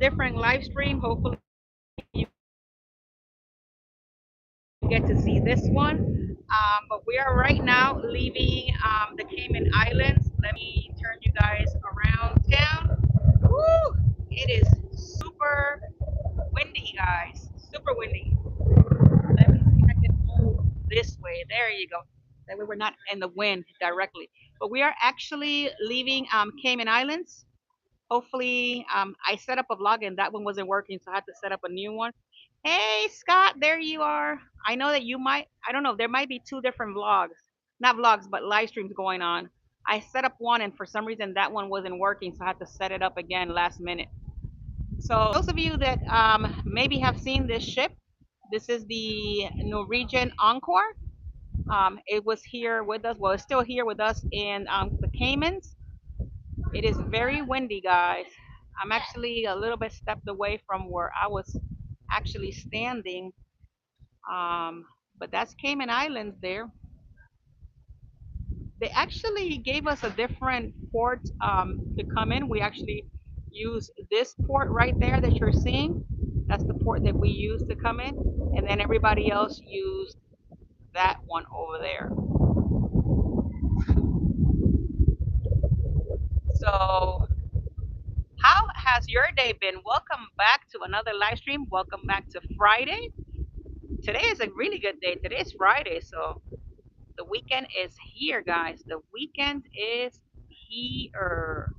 different live stream. Hopefully you get to see this one. But we are right now leaving the Cayman Islands. Let me turn you guys around town. Woo! It is super windy, guys. Super windy. Let me see if I can move this way. There you go. That way we're not in the wind directly. But we are actually leaving Cayman Islands. Hopefully, I set up a vlog and that one wasn't working, so I had to set up a new one. Hey, Scott, there you are. I know that you might, I don't know, there might be two different vlogs. Not vlogs, but live streams going on. I set up one and for some reason that one wasn't working, so I had to set it up again last minute. So those of you that maybe have seen this ship, this is the Norwegian Encore. It was here with us, well, it's still here with us in the Caymans. It is very windy, guys. I'm actually a little bit stepped away from where I was actually standing. Um, but that's Cayman Islands there. They actually gave us a different port to come in. We actually use this port right there that you're seeing. That's the port that we use to come in. And then everybody else used that one over there. So, how has your day been? Welcome back to another live stream. Welcome back to Friday. Today is a really good day. Today is Friday, so the weekend is here, guys. The weekend is here.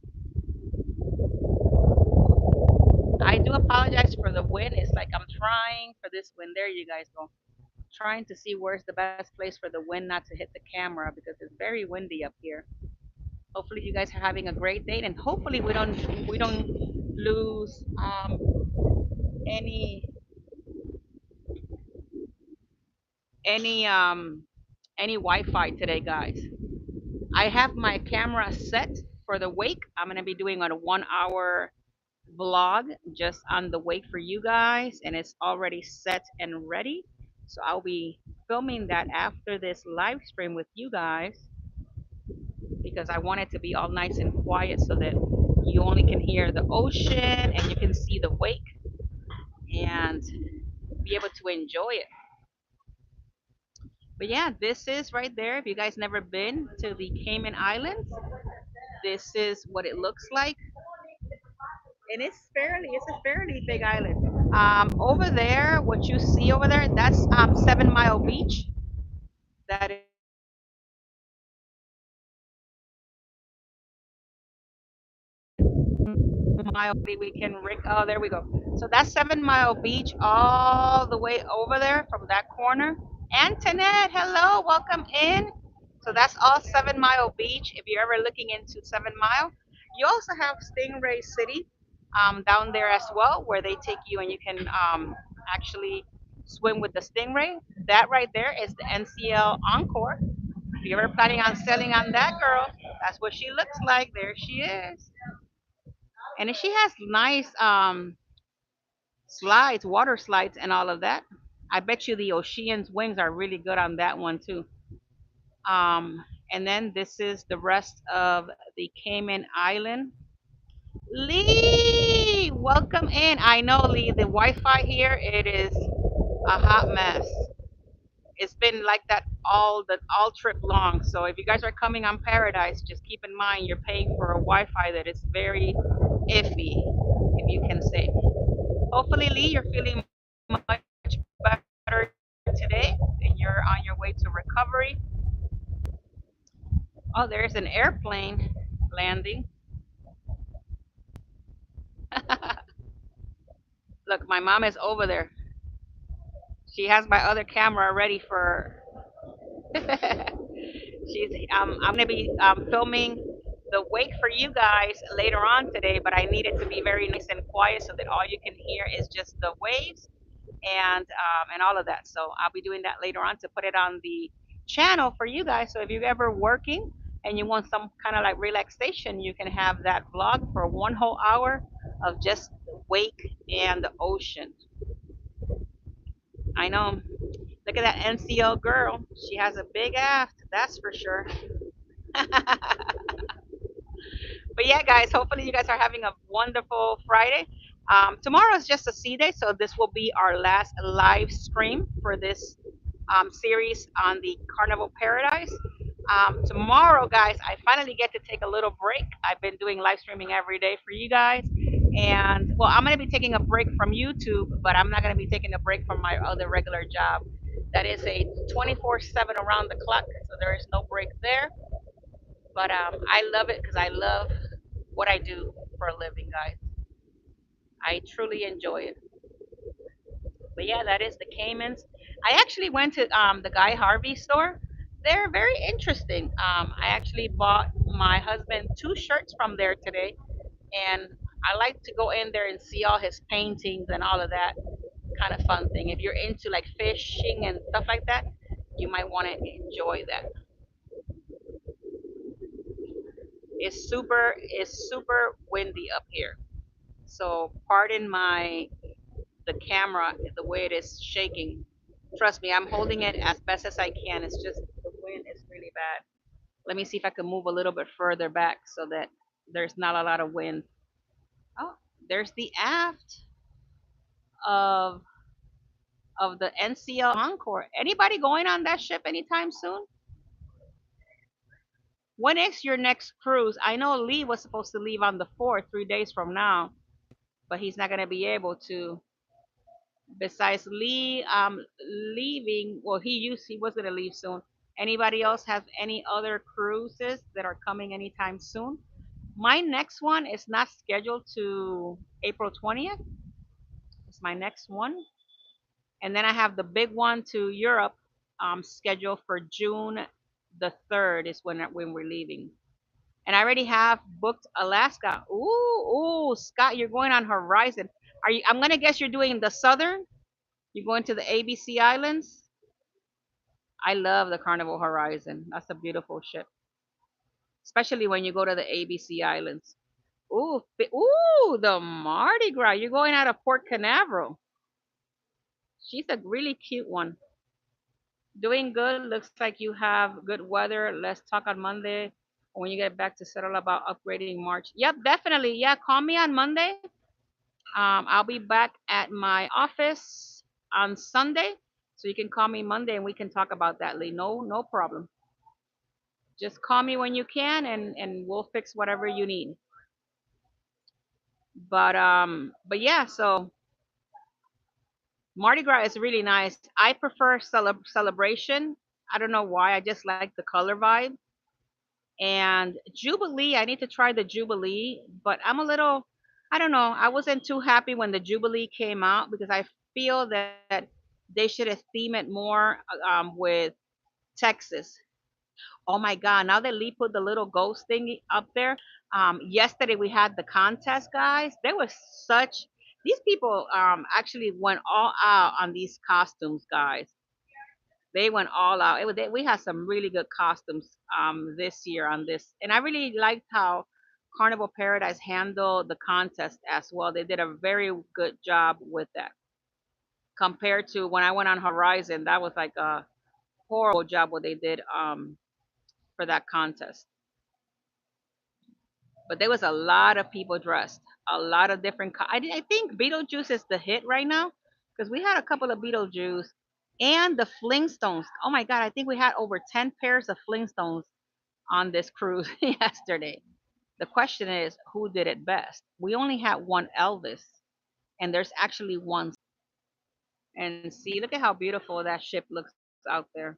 I do apologize for the wind. It's like I'm trying for this wind. There you guys go. Trying to see where's the best place for the wind not to hit the camera because it's very windy up here. Hopefully you guys are having a great day and hopefully we don't lose any any um any Wi-Fi today, guys. I have my camera set for the wake. I'm gonna be doing a 1 hour vlog just on the wake for you guys, and it's already set and ready. So I'll be filming that after this live stream with you guys because I want it to be all nice and quiet so that you only can hear the ocean and you can see the wake and be able to enjoy it. But yeah, this is right there. If you guys never been to the Cayman Islands, this is what it looks like. And it's a fairly big island. Over there, what you see over there, that's 7 Mile Beach. That is mile we can oh there we go. So that's 7 Mile Beach all the way over there from that corner. Antoinette, hello, welcome in. So that's all 7 Mile Beach. If you're ever looking into 7 Mile, you also have Stingray City down there as well, where they take you and you can actually swim with the Stingray. That right there is the NCL Encore. If you're ever planning on selling on that girl, that's what she looks like. There she is. And she has nice slides, water slides, and all of that. I bet you the Ocean's wings are really good on that one too. And then this is the rest of the Cayman Island. Lee, welcome in. I know, Lee, the Wi-Fi here it is a hot mess. It's been like that all trip long. So if you guys are coming on Paradise, just keep in mind you're paying for a Wi-Fi that is very iffy, if you can say. Hopefully, Lee, you're feeling much better today and you're on your way to recovery. Oh, there's an airplane landing. Look, my mom is over there. She has my other camera ready for. I'm gonna be filming the wake for you guys later on today, but I need it to be very nice and quiet so that all you can hear is just the waves and all of that. So I'll be doing that later on to put it on the channel for you guys. So if you're ever working and you want some kind of like relaxation, you can have that vlog for 1 whole hour of just the wake and the ocean. I know. Look at that NCL girl. She has a big aft, that's for sure. But yeah, guys, hopefully you guys are having a wonderful Friday. Tomorrow is just a sea day, so this will be our last live stream for this series on the Carnival Paradise. Tomorrow, guys, I finally get to take a little break. I've been doing live streaming every day for you guys. And well, I'm going to be taking a break from YouTube, but I'm not going to be taking a break from my other regular job. That is a 24/7 around the clock, so there is no break there. But I love it because I love what I do for a living, guys. I truly enjoy it. But yeah, that is the Caymans. I actually went to the Guy Harvey store. They're very interesting. I actually bought my husband two shirts from there today, and I like to go in there and see all his paintings and all of that kind of fun thing. If you're into like fishing and stuff like that, you might want to enjoy that. It's super windy up here, so pardon my the camera the way it is shaking. Trust me, I'm holding it as best as I can. It's just the wind is really bad. Let me see if I can move a little bit further back so that there's not a lot of wind. Oh, there's the aft of the NCL Encore. Anybody going on that ship anytime soon? When is your next cruise? I know Lee was supposed to leave on the 4th, 3 days from now, but he's not going to be able to. Besides Lee leaving, well, he was going to leave soon. Anybody else have any other cruises that are coming anytime soon? My next one is not scheduled to April 20th. It's my next one. And then I have the big one to Europe scheduled for June the 3rd is when we're leaving. And I already have booked Alaska. Ooh, Scott, you're going on Horizon. Are you? I'm gonna guess you're doing the Southern. You're going to the ABC Islands. I love the Carnival Horizon. That's a beautiful ship, especially when you go to the ABC Islands. The Mardi Gras. You're going out of Port Canaveral. She's a really cute one. Doing good. Looks like you have good weather. Let's talk on Monday when you get back to settle about upgrading March. Yep, definitely. Yeah, call me on Monday. I'll be back at my office on Sunday, so you can call me Monday and we can talk about that, Lee. No, no problem. Just call me when you can, and we'll fix whatever you need. But yeah. So Mardi Gras is really nice. I prefer celebration. I don't know why. I just like the color vibe. And Jubilee, I need to try the Jubilee, but I'm a little, I don't know. I wasn't too happy when the Jubilee came out because I feel that they should have themed it more with Texas. Oh my God! Now that Lee put the little ghost thing up there, yesterday we had the contest, guys. There was such these people actually went all out on these costumes, guys. They went all out. We had some really good costumes this year on this, and I really liked how Carnival Paradise handled the contest as well. They did a very good job with that compared to when I went on Horizon. That was like a horrible job what they did for that contest. But there was a lot of people dressed, a lot of different. I think Beetlejuice is the hit right now because we had a couple of Beetlejuice and the Flintstones. Oh my God, I think we had over 10 pairs of Flintstones on this cruise yesterday. The question is, who did it best? We only had one Elvis, and there's actually one. And see, look at how beautiful that ship looks out there.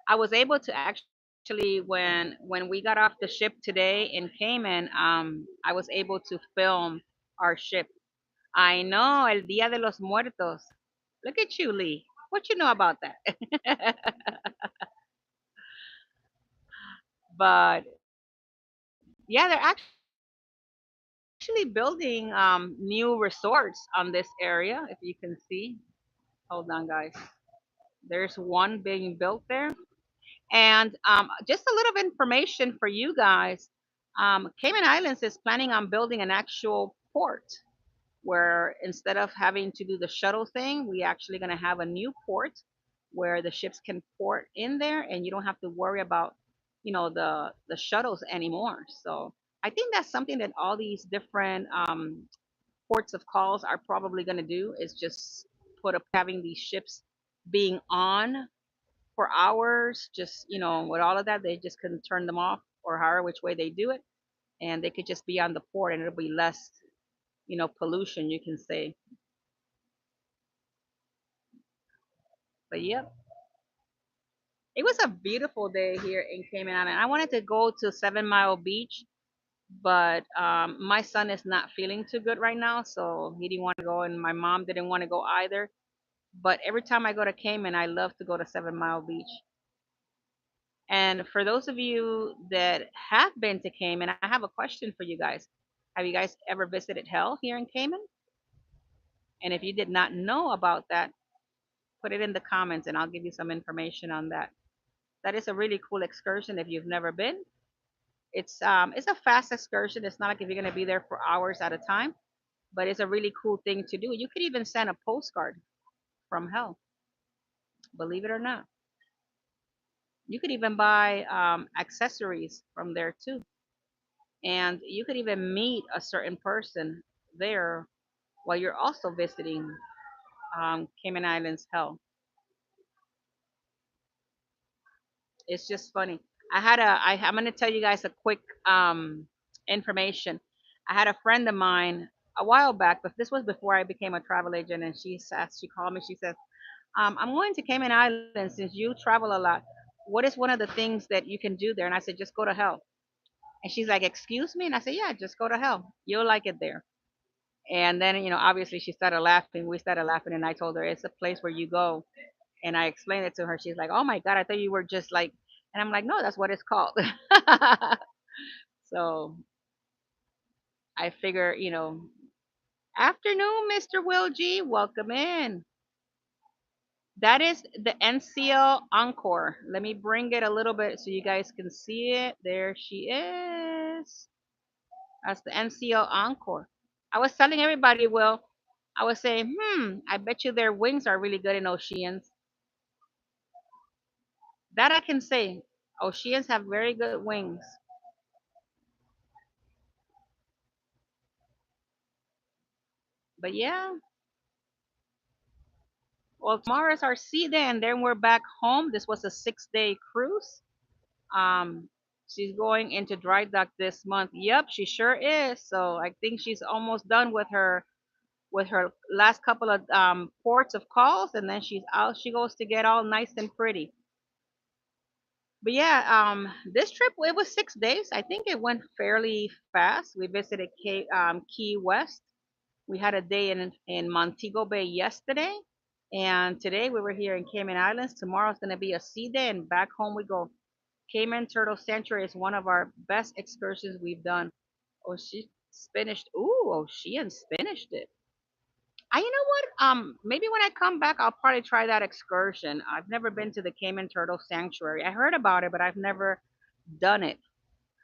I was able to actually when we got off the ship today in Cayman, I was able to film our ship. I know, El Dia de los Muertos. Look at you, Lee. What you know about that? But yeah, they're actually building new resorts on this area. If you can see, hold on, guys. There's one being built there. And just a little bit of information for you guys. Cayman Islands is planning on building an actual port where instead of having to do the shuttle thing, we actually going to have a new port where the ships can port in there, and you don't have to worry about, the shuttles anymore. So I think that's something that all these different ports of calls are probably going to do is just put up having these ships being on for hours. Just with all of that, they just can turn them off or however which way they do it, and they could just be on the port, and it'll be less pollution, you can say. But yep, it was a beautiful day here in Cayman Island. I wanted to go to 7 Mile Beach, but my son is not feeling too good right now, so he didn't want to go, and my mom didn't want to go either. But every time I go to Cayman, I love to go to 7 Mile Beach. And for those of you that have been to Cayman, I have a question for you guys. Have you guys ever visited hell here in Cayman? And if you did not know about that, put it in the comments and I'll give you some information on that. That is a really cool excursion if you've never been. It's a fast excursion. It's not like if you're going to be there for hours at a time, but it's a really cool thing to do. You could even send a postcard from hell, believe it or not. You could even buy accessories from there too, and you could even meet a certain person there while you're also visiting Cayman Islands hell. It's just funny. I'm going to tell you guys a quick information. I had a friend of mine a while back, but this was before I became a travel agent, and she called me. She says, I'm going to Cayman Islands since you travel a lot. What is one of the things that you can do there? And I said, just go to hell. And she's like, excuse me? And I said, yeah, just go to hell. You'll like it there. And then, obviously she started laughing. We started laughing, and I told her it's a place where you go. And I explained it to her. She's like, oh my God, I thought you were just like, and I'm like, no, that's what it's called. So I figure, afternoon, Mr. Will G, welcome in. That is the NCL Encore. Let me bring it a little bit so you guys can see it. There she is. That's the NCL Encore. I was telling everybody, Will, I was saying, I bet you their wings are really good in Oceans. That I can say. Oceans have very good wings. But yeah, well, tomorrow is our sea day, and then we're back home. This was a 6-day cruise. Um, she's going into dry dock this month. Yep, she sure is. So I think she's almost done with her last couple of ports of calls, and then she's out. She goes to get all nice and pretty. But yeah, this trip it was 6 days. I think it went fairly fast. We visited Key West. We had a day in Montego Bay yesterday, and today we were here in Cayman Islands. Tomorrow's going to be a sea day, and back home we go. Cayman Turtle Sanctuary is one of our best excursions we've done. Oh, she finished. Ooh, oh, she finished it. You know what? Maybe when I come back, I'll probably try that excursion. I've never been to the Cayman Turtle Sanctuary. I heard about it, but I've never done it.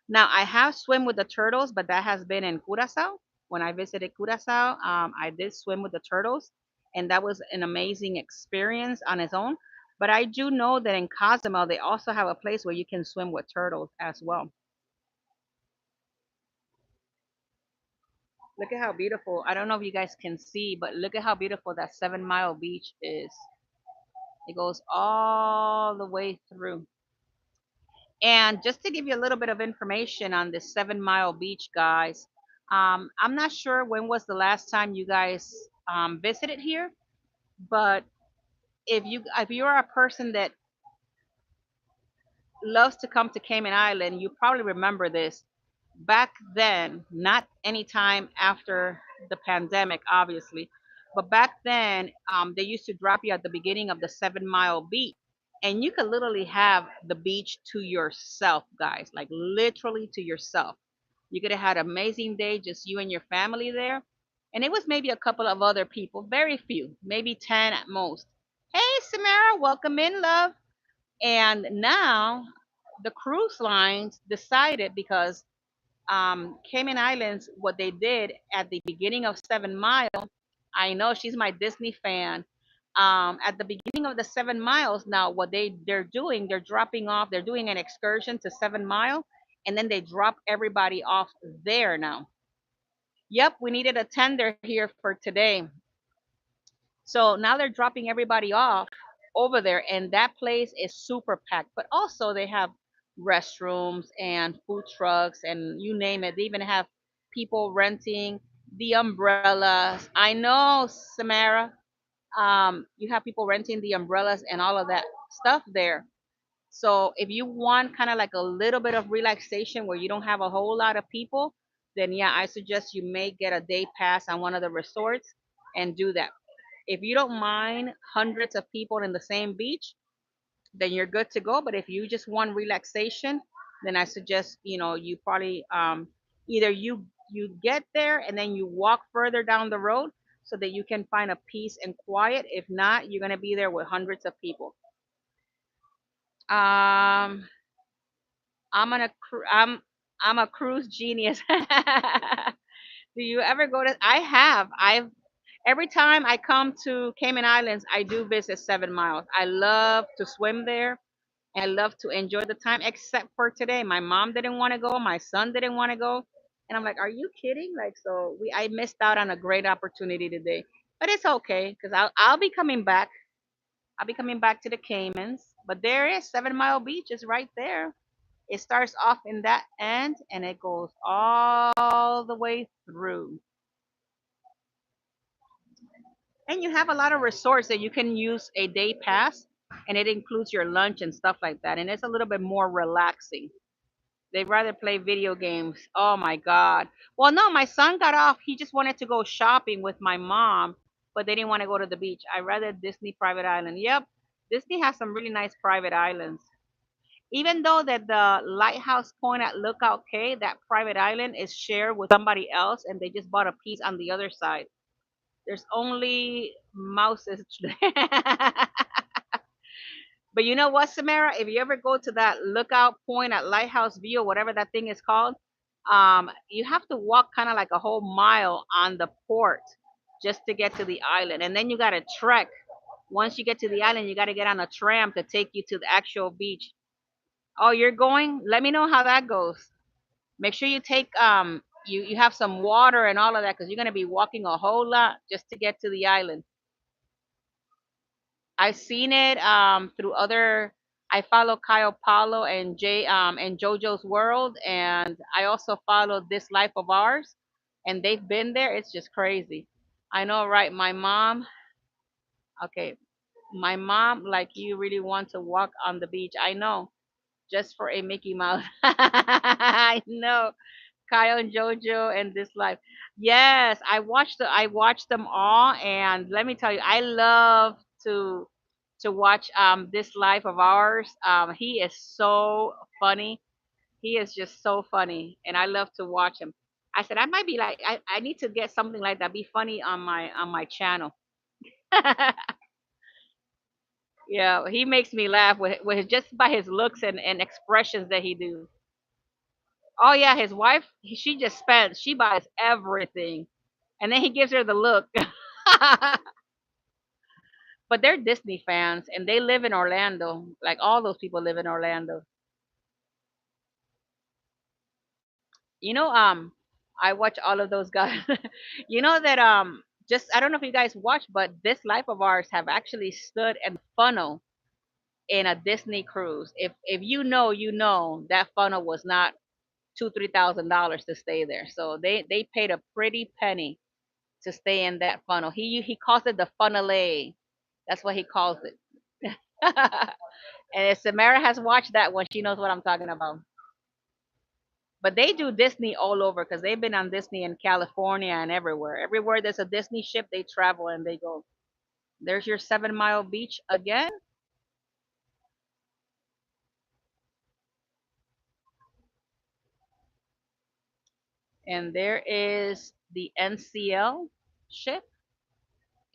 Now, I have swim with the turtles, but that has been in Curacao. When I visited Curacao, I did swim with the turtles, and that was an amazing experience on its own. But I do know that in Cozumel, they also have a place where you can swim with turtles as well. Look at how beautiful. I don't know if you guys can see, but look at how beautiful that 7 Mile Beach is. It goes all the way through. And just to give you a little bit of information on this 7 Mile Beach, guys, I'm not sure when was the last time you guys visited here, but if you're a person that loves to come to Cayman Island, you probably remember this. Back then, not any time after the pandemic, obviously, but back then, they used to drop you at the beginning of the 7 Mile Beach, and you could literally have the beach to yourself, guys, like literally to yourself. You could have had an amazing day, just you and your family there, and it was maybe a couple of other people, very few, maybe 10 at most. Hey, Samara, welcome in, love. And now the cruise lines decided because Cayman Islands, what they did at the beginning of 7 Mile, I know she's my Disney fan. At the beginning of the 7 miles, now what they're doing, they're dropping off, they're doing an excursion to 7 Mile, and then they drop everybody off there now. Yep, we needed a tender here for today. So now they're dropping everybody off over there, and that place is super packed. But also, they have restrooms and food trucks, and you name it. They even have people renting the umbrellas. I know, Samara. You have people renting the umbrellas and all of that stuff there. So if you want kind of like a little bit of relaxation where you don't have a whole lot of people, then yeah, I suggest you may get a day pass on one of the resorts and do that. If you don't mind hundreds of people in the same beach, then you're good to go. But if you just want relaxation, then I suggest you probably either you get there and then you walk further down the road so that you can find a peace and quiet. If not, you're gonna be there with hundreds of people. Um, I'm on a I'm a cruise genius. Do you ever go to? I have. I've every time I come to Cayman Islands, I do visit 7 Miles. I love to swim there. I love to enjoy the time, except for today. My mom didn't want to go. My son didn't want to go, and I'm like, "Are you kidding?" Like, so I missed out on a great opportunity today, but it's okay because I'll be coming back. I'll be coming back to the Caymans, but there is 7 Mile Beach is right there. It starts off in that end and it goes all the way through. And you have a lot of resorts that you can use a day pass, and it includes your lunch and stuff like that. And it's a little bit more relaxing. They'd rather play video games. Oh my God. Well, no, my son got off. He just wanted to go shopping with my mom, but they didn't want to go to the beach. I rather Disney private island. Yep. Disney has some really nice private islands. Even though that the lighthouse point at Lookout Cay, that private island is shared with somebody else and they just bought a piece on the other side. There's only mouses. But you know what, Samara? If you ever go to that lookout point at Lighthouse View or whatever that thing is called, you have to walk kind of like a whole mile on the port just to get to the island. And then you got to trek. Once you get to the island, you got to get on a tram to take you to the actual beach. Oh, you're going? Let me know how that goes. Make sure you take you have some water and all of that because you're gonna be walking a whole lot just to get to the island. I've seen it through other. I follow Kyle Paulo and Jay and JoJo's World, and I also follow This Life of Ours, and they've been there. It's just crazy. I know, right? My mom. Okay, my mom, like you, really want to walk on the beach. I know, just for a Mickey Mouse. I know. Kyle and JoJo and This Life. Yes, I watched them all, and let me tell you, I love to watch This Life of Ours. He is so funny. He is just so funny, and I love to watch him. I said I might be like I need to get something like that. Be funny on my channel. Yeah, he makes me laugh with just by his looks and expressions that he do. Oh yeah, his wife, she just spends, she buys everything, and then he gives her the look. But they're Disney fans, and they live in Orlando. Like all those people live in Orlando. You know, I watch all of those guys. You know that just I don't know if you guys watch, but This Life of Ours have actually stood and funnel in a Disney cruise. If you know, you know that funnel was not $2,000-3,000 to stay there. So they paid a pretty penny to stay in that funnel. He calls it the funnel. That's what he calls it. And if Samara has watched that one, she knows what I'm talking about. But they do Disney all over because they've been on Disney in California and everywhere. Everywhere there's a Disney ship, they travel and they go. There's your 7 Mile Beach again, and there is the NCL ship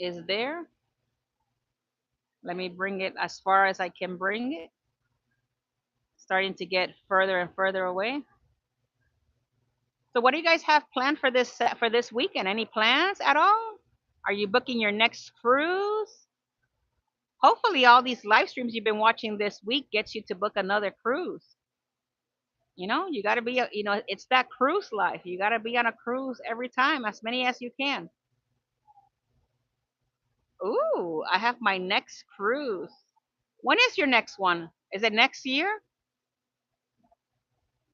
is there. Let me bring it as far as I can bring it. Starting to get further and further away. So what do you guys have planned for this weekend? Any plans at all? Are you booking your next cruise? Hopefully all these live streams you've been watching this week gets you to book another cruise. You got to be, it's that cruise life. You got to be on a cruise every time, as many as you can. Ooh, I have my next cruise. When is your next one? Is it next year?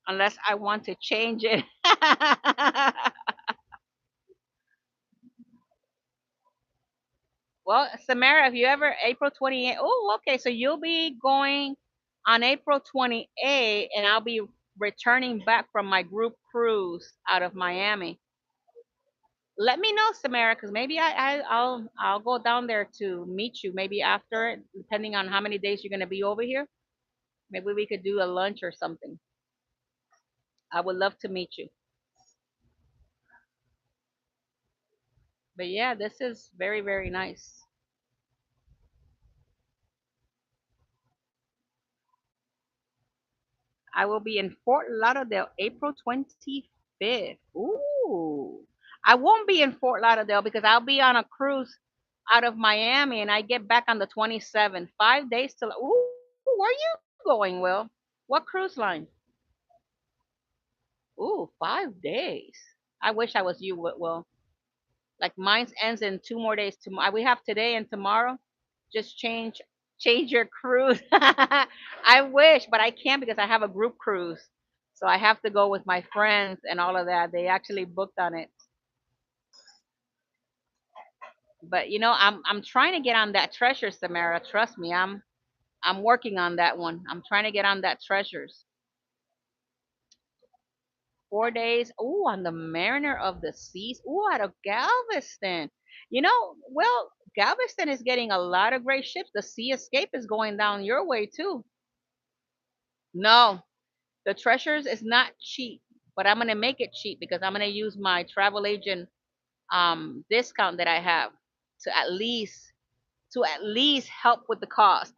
Unless I want to change it. Well, Samara, if you ever April 28th. Oh, okay. So you'll be going on April 28th, and I'll be returning back from my group cruise out of Miami. Let me know, Samara, because maybe I'll go down there to meet you. Maybe after it, depending on how many days you're gonna be over here. Maybe we could do a lunch or something. I would love to meet you. But yeah, this is very, very nice. I will be in Fort Lauderdale April 25th. Ooh. I won't be in Fort Lauderdale because I'll be on a cruise out of Miami and I get back on the 27th. 5 days till. Ooh, where are you going, Will? What cruise line? Ooh, 5 days. I wish I was you, Will. Like mine ends in 2 more days. Tomorrow we have today and tomorrow. Just change your cruise. I wish, but I can't because I have a group cruise. So I have to go with my friends and all of that. They actually booked on it. But I'm trying to get on that treasure, Samara. Trust me, I'm working on that one. I'm trying to get on that treasures. 4 days. Ooh, on the Mariner of the Seas. Ooh, out of Galveston. Well, Galveston is getting a lot of great ships. The Sea Escape is going down your way too. No, the treasures is not cheap, but I'm gonna make it cheap because I'm gonna use my travel agent discount that I have to at least help with the cost.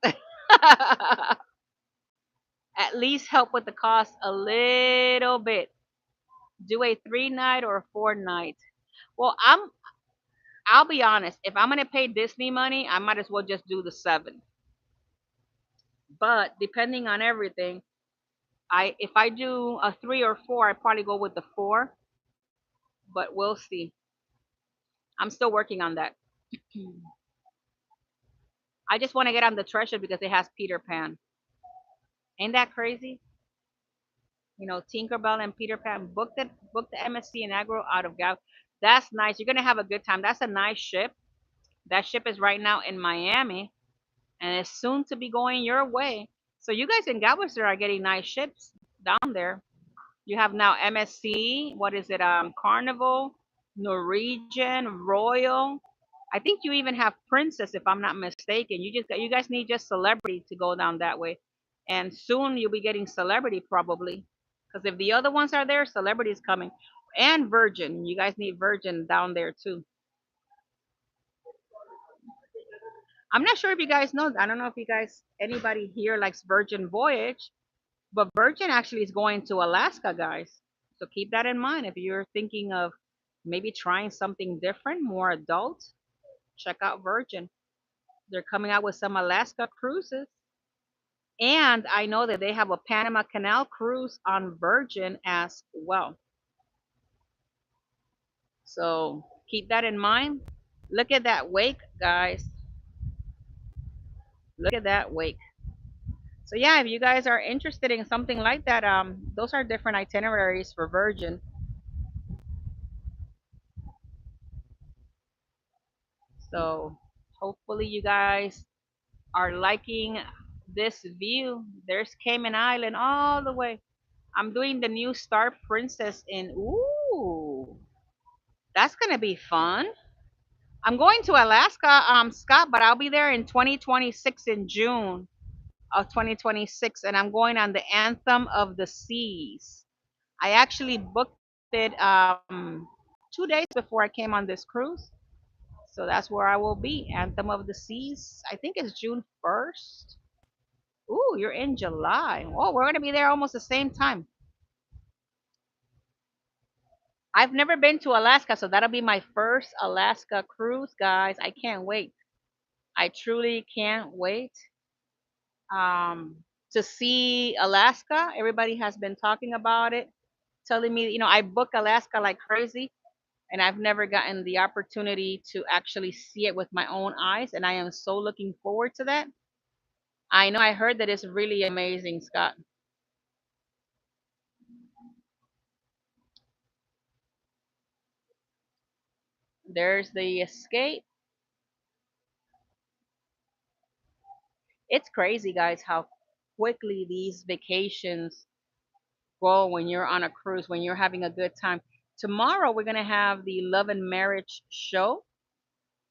At least help with the cost a little bit. Do a 3 night or a 4 night. Well, I'll be honest. If I'm gonna pay Disney money, I might as well just do the 7. But depending on everything, I if I do a 3 or 4, I probably go with the 4. But we'll see. I'm still working on that. I just want to get on the treasure because it has Peter Pan. Ain't that crazy? Tinkerbell and Peter Pan. Book the MSC and Agro out of Gal. That's nice. You're gonna have a good time. That's a nice ship. That ship is right now in Miami, and it's soon to be going your way. So you guys in Galveston are getting nice ships down there. You have now MSC. What is it? Carnival, Norwegian, Royal. I think you even have Princess, if I'm not mistaken. You guys need just Celebrity to go down that way, and soon you'll be getting Celebrity probably, because if the other ones are there, Celebrity is coming, and Virgin. You guys need Virgin down there too. I'm not sure if you guys know. I don't know if you guys anybody here likes Virgin Voyage, but Virgin actually is going to Alaska, guys. So keep that in mind if you're thinking of maybe trying something different, more adult. Check out Virgin. They're coming out with some Alaska cruises. And I know that they have a Panama Canal cruise on Virgin as well. So keep that in mind. Look at that wake, guys. Look at that wake. So yeah, if you guys are interested in something like that, those are different itineraries for Virgin. So hopefully you guys are liking this view. There's Cayman Island all the way. I'm doing the new Star Princess in. Ooh, that's gonna be fun. I'm going to Alaska, Scott, but I'll be there in 2026 in June of 2026, and I'm going on the Anthem of the Seas. I actually booked it 2 days before I came on this cruise, so that's where I will be. Anthem of the Seas. I think it's June 1st. Ooh, you're in July. Oh, we're gonna be there almost the same time. I've never been to Alaska, so that'll be my first Alaska cruise, guys. I can't wait. I truly can't wait. Um, to see Alaska. Everybody has been talking about it, telling me, I book Alaska like crazy, and I've never gotten the opportunity to actually see it with my own eyes, and I am so looking forward to that. I know I heard that it's really amazing, Scott. There's the escape. It's crazy, guys, how quickly these vacations go when you're on a cruise, when you're having a good time. Tomorrow, we're going to have the Love and Marriage show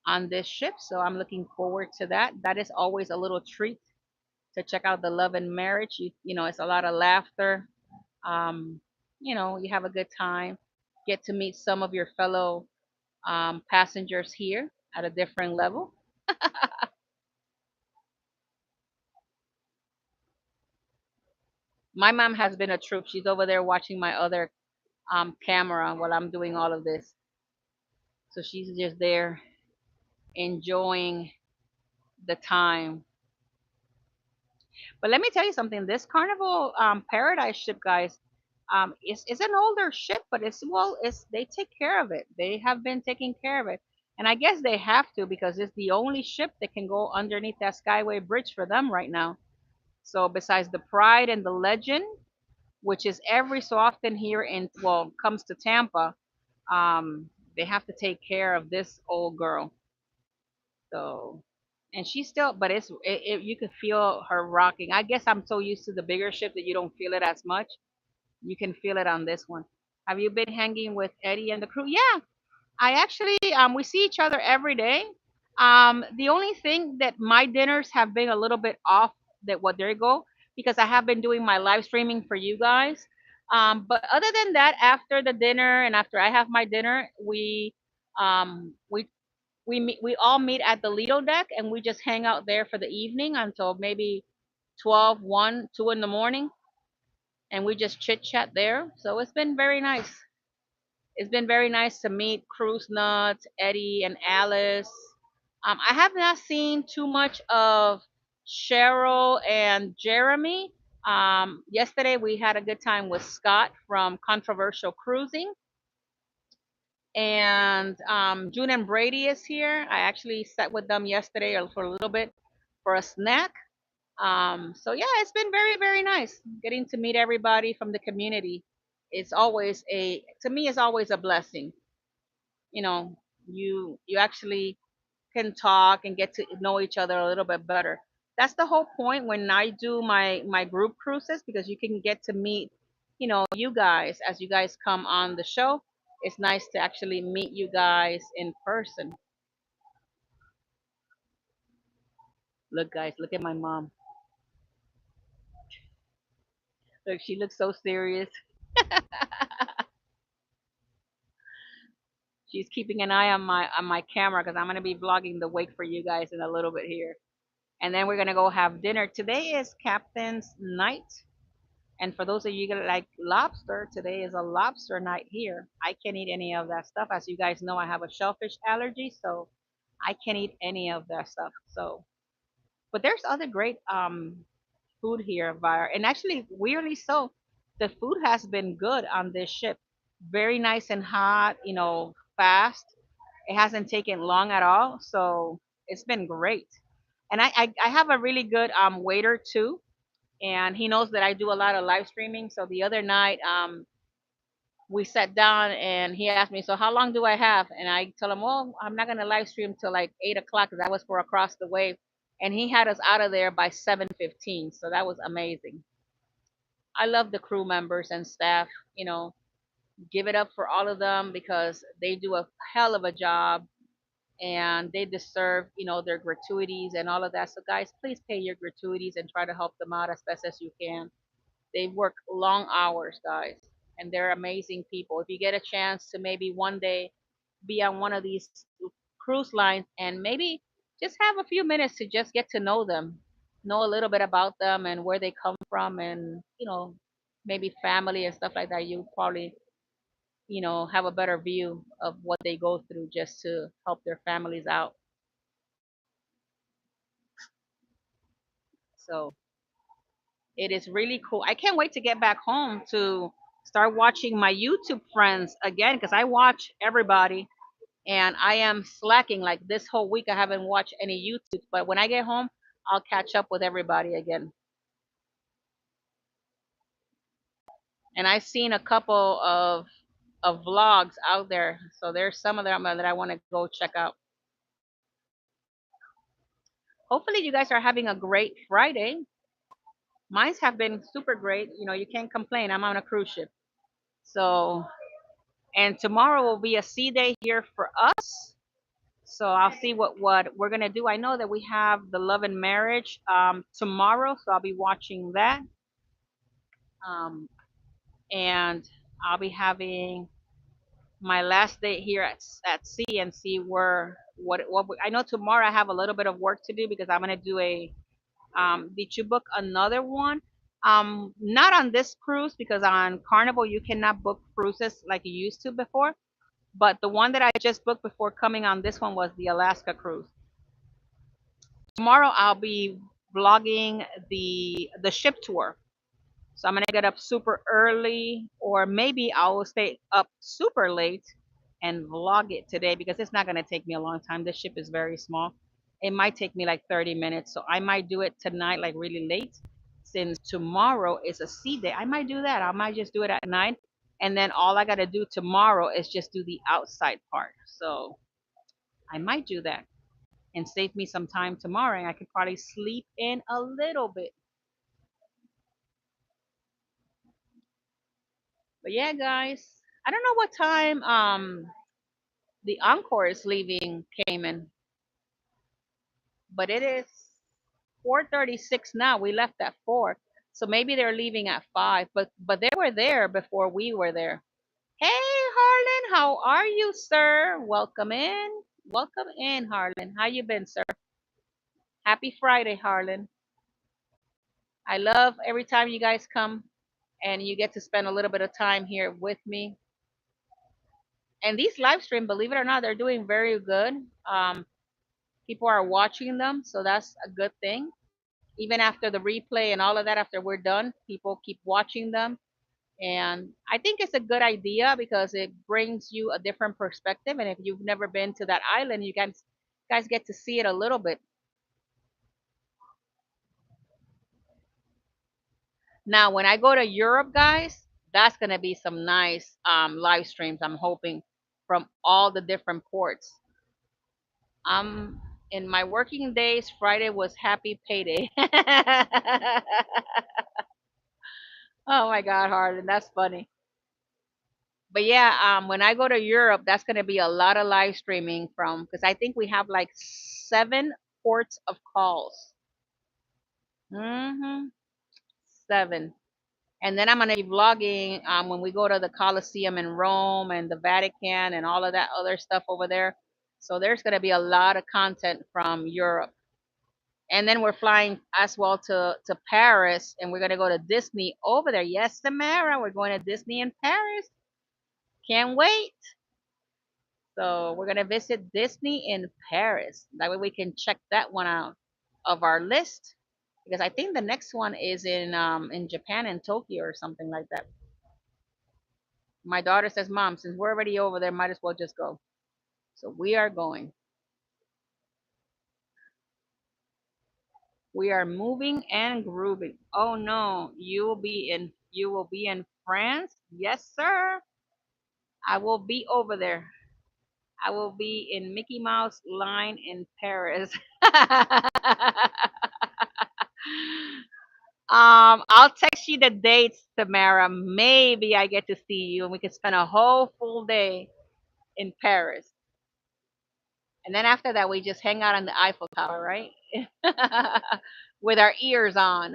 on this ship. So I'm looking forward to that. That is always a little treat to check out the Love and Marriage. It's a lot of laughter. Um, you have a good time. Get to meet some of your fellow passengers here at a different level. My mom has been a troop. She's over there watching my other camera while I'm doing all of this. So she's just there enjoying the time. But let me tell you something. This Carnival Paradise ship, guys, is an older ship, but it's they take care of it. They have been taking care of it, and I guess they have to because it's the only ship that can go underneath that Skyway Bridge for them right now. So besides the Pride and the Legend, which is every so often here in comes to Tampa, they have to take care of this old girl. So, and she's still, but you can feel her rocking. I guess I'm so used to the bigger ship that you don't feel it as much. You can feel it on this one. Have you been hanging with Eddie and the crew? Yeah, I actually we see each other every day. The only thing that my dinners have been a little bit off that what there you go because I have been doing my live streaming for you guys. But other than that, after the dinner and after I have my dinner, um we we all meet at the Lido deck and we just hang out there for the evening until maybe 12, 1, 2 in the morning, and we just chit chat there. So it's been very nice. It's been very nice to meet Cruise Nuts, Eddie, and Alice. I have not seen too much of Cheryl and Jeremy. Yesterday we had a good time with Scott from Controversial Cruising, and June and Brady is here. I actually sat with them yesterday for a little bit for a snack. So yeah, it's been very, very nice getting to meet everybody from the community. It's always to me, it's always a blessing. You know, you actually can talk and get to know each other a little bit better. That's the whole point when I do my group cruises because you can get to meet, you guys as you guys come on the show. It's nice to actually meet you guys in person. Look, guys, look at my mom. Look, she looks so serious. She's keeping an eye on my camera because I'm gonna be vlogging the wake for you guys in a little bit here. And then we're gonna go have dinner. Today is Captain's night. And for those of you that like lobster, today is a lobster night here. I can't eat any of that stuff. As you guys know, I have a shellfish allergy, so I can't eat any of that stuff. So, but there's other great food here, and actually, weirdly so, the food has been good on this ship. Very nice and hot, fast. It hasn't taken long at all, so it's been great. And I have a really good waiter too, and he knows that I do a lot of live streaming. So the other night, we sat down and he asked me, "So how long do I have?" And I told him, "Well, I'm not gonna live stream till like 8 o'clock because that was for across the way." And he had us out of there by 7:15, so that was amazing. I love the crew members and staff. You know, give it up for all of them because they do a hell of a job and they deserve, their gratuities and all of that. So guys, please pay your gratuities and try to help them out as best as you can. They work long hours, guys, and they're amazing people. If you get a chance to maybe one day be on one of these cruise lines and maybe just have a few minutes to just get to know them, know a little bit about them and where they come from, and maybe family and stuff like that, you probably have a better view of what they go through just to help their families out. So It is really cool. I can't wait to get back home to start watching my YouTube friends again because I watch everybody and I am slacking. Like this whole week, I haven't watched any YouTube. But when I get home, I'll catch up with everybody again. And I've seen a couple of vlogs out there, so there's some of them that I want to go check out. Hopefully, you guys are having a great Friday. Mine's have been super great. You know, you can't complain. I'm on a cruise ship, so and tomorrow will be a sea day here for us. So I'll see what we're gonna do. I know that we have the Love and Marriage tomorrow, so I'll be watching that. Um, and I'll be having my last day here at sea and see where I know tomorrow I have a little bit of work to do because I'm gonna do a did you book another one? Not on this cruise because on Carnival you cannot book cruises like you used to before. But the one that I just booked before coming on this one was the Alaska cruise. Tomorrow I'll be vlogging the ship tour. So I'm gonna get up super early, or maybe I will stay up super late and vlog it today because it's not gonna take me a long time. This ship is very small. It might take me like 30 minutes, so I might do it tonight, like really late. Since tomorrow is a sea day, I might do that. I might just do it at night, and then all I gotta do tomorrow is just do the outside part. So I might do that and save me some time tomorrow, and I could probably sleep in a little bit. But yeah, guys, I don't know what time the Encore is leaving Cayman, but it is 4:36 now. We left at 4. So maybe they're leaving at 5, but they were there before we were there. Hey, Harlan, how are you, sir? Welcome in. Welcome in, Harlan. How you been, sir? Happy Friday, Harlan. I love every time you guys come and you get to spend a little bit of time here with me. And these live stream, believe it or not, they're doing very good. People are watching them, so that's a good thing. Even after the replay and all of that, after we're done, people keep watching them. And I think it's a good idea because it brings you a different perspective. And if you've never been to that island, you guys get to see it a little bit. Now, when I go to Europe, guys, that's gonna be some nice live streams. I'm hoping from all the different ports. In my working days, Friday was happy payday. Oh my God, Harlan, that's funny. But yeah, when I go to Europe, that's gonna be a lot of live streaming from because I think we have like 7 ports of calls. Mm-hmm. 7. And then I'm gonna be vlogging when we go to the Colosseum in Rome and the Vatican and all of that other stuff over there. So there's gonna be a lot of content from Europe. And then we're flying as well to Paris, and we're gonna go to Disney over there. Yes, Samara, we're going to Disney in Paris. Can't wait. So we're gonna visit Disney in Paris. That way we can check that one out of our list because I think the next one is in Japan in Tokyo or something like that. My daughter says, "Mom, since we're already over there, might as well just go." So we are going. We are moving and grooving. Oh no, you will be in France? Yes, sir. I will be over there. I will be in Mickey Mouse line in Paris. I'll text you the dates, Tamara. Maybe I get to see you and we can spend a whole full day in Paris. And then after that, we just hang out on the Eiffel Tower, right? With our ears on.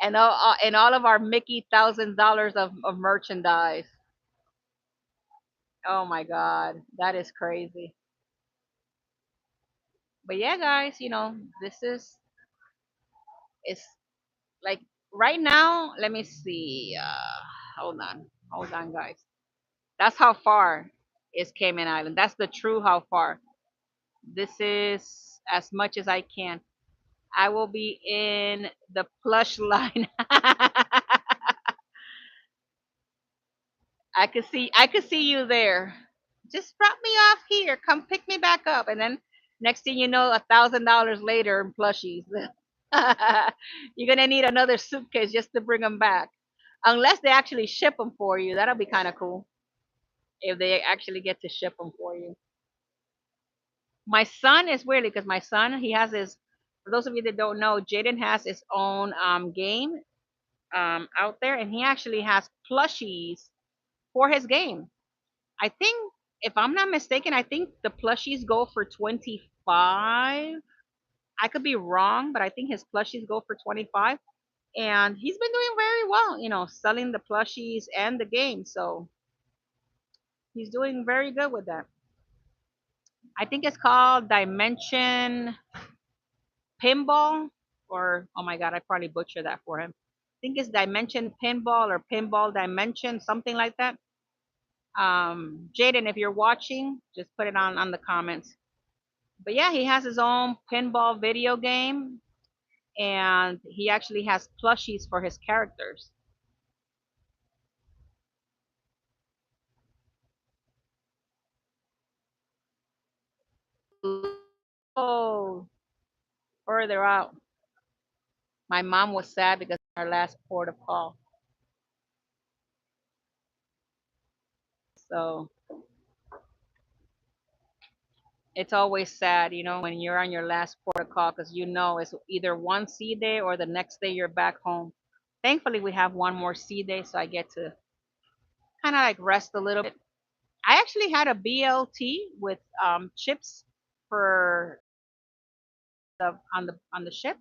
And all of our Mickey $1,000 of merchandise. Oh my God, that is crazy. But yeah, guys, this is like right now. Let me see. Hold on, guys. That's how far is Cayman Island. That's the true how far. This is as much as I can. I will be in the plush line. I could see you there. Just drop me off here. Come pick me back up. And then next thing you know, $1,000 later in plushies. You're gonna need another suitcase just to bring them back. Unless they actually ship them for you. That'll be kind of cool if they actually get to ship them for you. My son is weird because my son, he has his, for those of you that don't know, Jaden has his own game out there, and he actually has plushies for his game. I think, if I'm not mistaken, I think the plushies go for 25. I could be wrong, but I think his plushies go for 25. And he's been doing very well, selling the plushies and the game. So he's doing very good with that. I think it's called Dimension Pinball, or oh my God, I probably butchered that for him. I think it's Dimension Pinball or Pinball Dimension, something like that. Jaden, if you're watching, just put it on the comments. But yeah, he has his own pinball video game, and he actually has plushies for his characters. Oh, further out. My mom was sad because our last port of call. So it's always sad, when you're on your last port of call because it's either one sea day or the next day you're back home. Thankfully, we have one more sea day, so I get to kind of like rest a little bit. I actually had a BLT with chips for on the ship,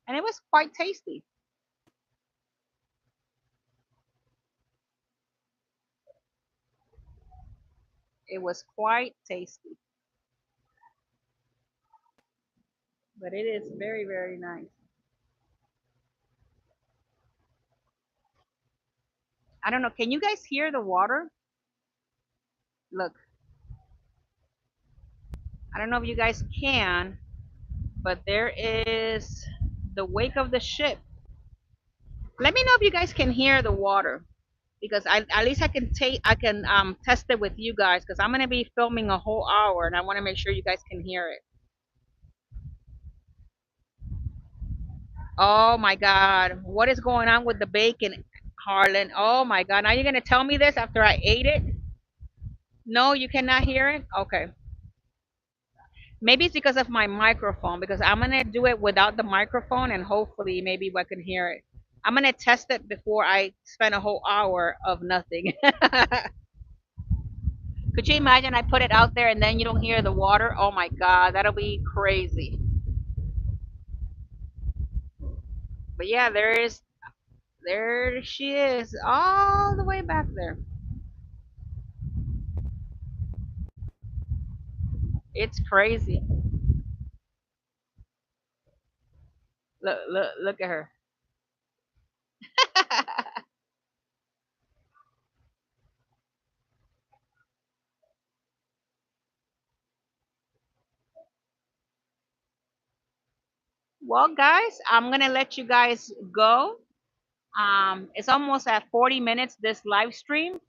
and it was quite tasty. It was quite tasty, but it is very very nice. I don't know. Can you guys hear the water? Look, I don't know if you guys can, but there is the wake of the ship. Let me know if you guys can hear the water because at least I can test it with you guys because I'm gonna be filming a whole hour and I want to make sure you guys can hear it. Oh my God, what is going on with the bacon, Harlan? Oh my God, now you're gonna tell me this after I ate it? No, you cannot hear it. Okay, maybe it's because of my microphone because I'm gonna do it without the microphone and hopefully maybe I can hear it. I'm gonna test it before I spend a whole hour of nothing. Could you imagine I put it out there and then you don't hear the water? Oh my God, that'll be crazy. But yeah, there she is, all the way back there. It's crazy. Look at her. Well, guys, I'm gonna let you guys go. It's almost at 40 minutes this live stream.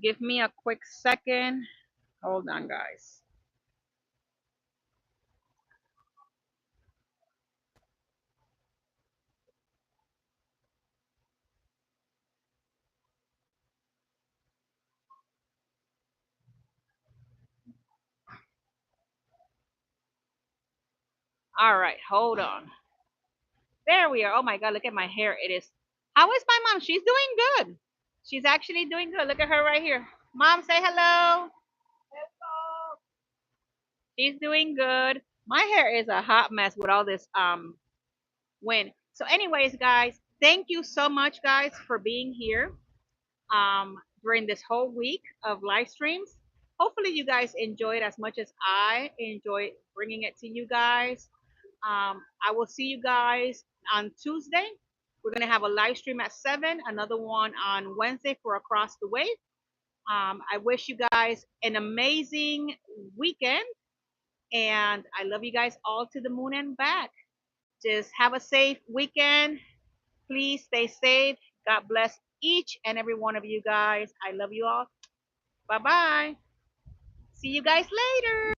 Give me a quick second. Hold on, guys. All right, hold on. There we are. Oh my God, look at my hair. It is. How is my mom? She's doing good. She's actually doing good. Look at her right here. Mom, say hello. She's doing good. My hair is a hot mess with all this wind. So, anyways, guys, thank you so much, guys, for being here during this whole week of live streams. Hopefully, you guys enjoyed as much as I enjoyed bringing it to you guys. I will see you guys on Tuesday. We're going to have a live stream at 7, another one on Wednesday for Across the Way. I wish you guys an amazing weekend, and I love you guys all to the moon and back. Just have a safe weekend. Please stay safe. God bless each and every one of you guys. I love you all. Bye bye. See you guys later.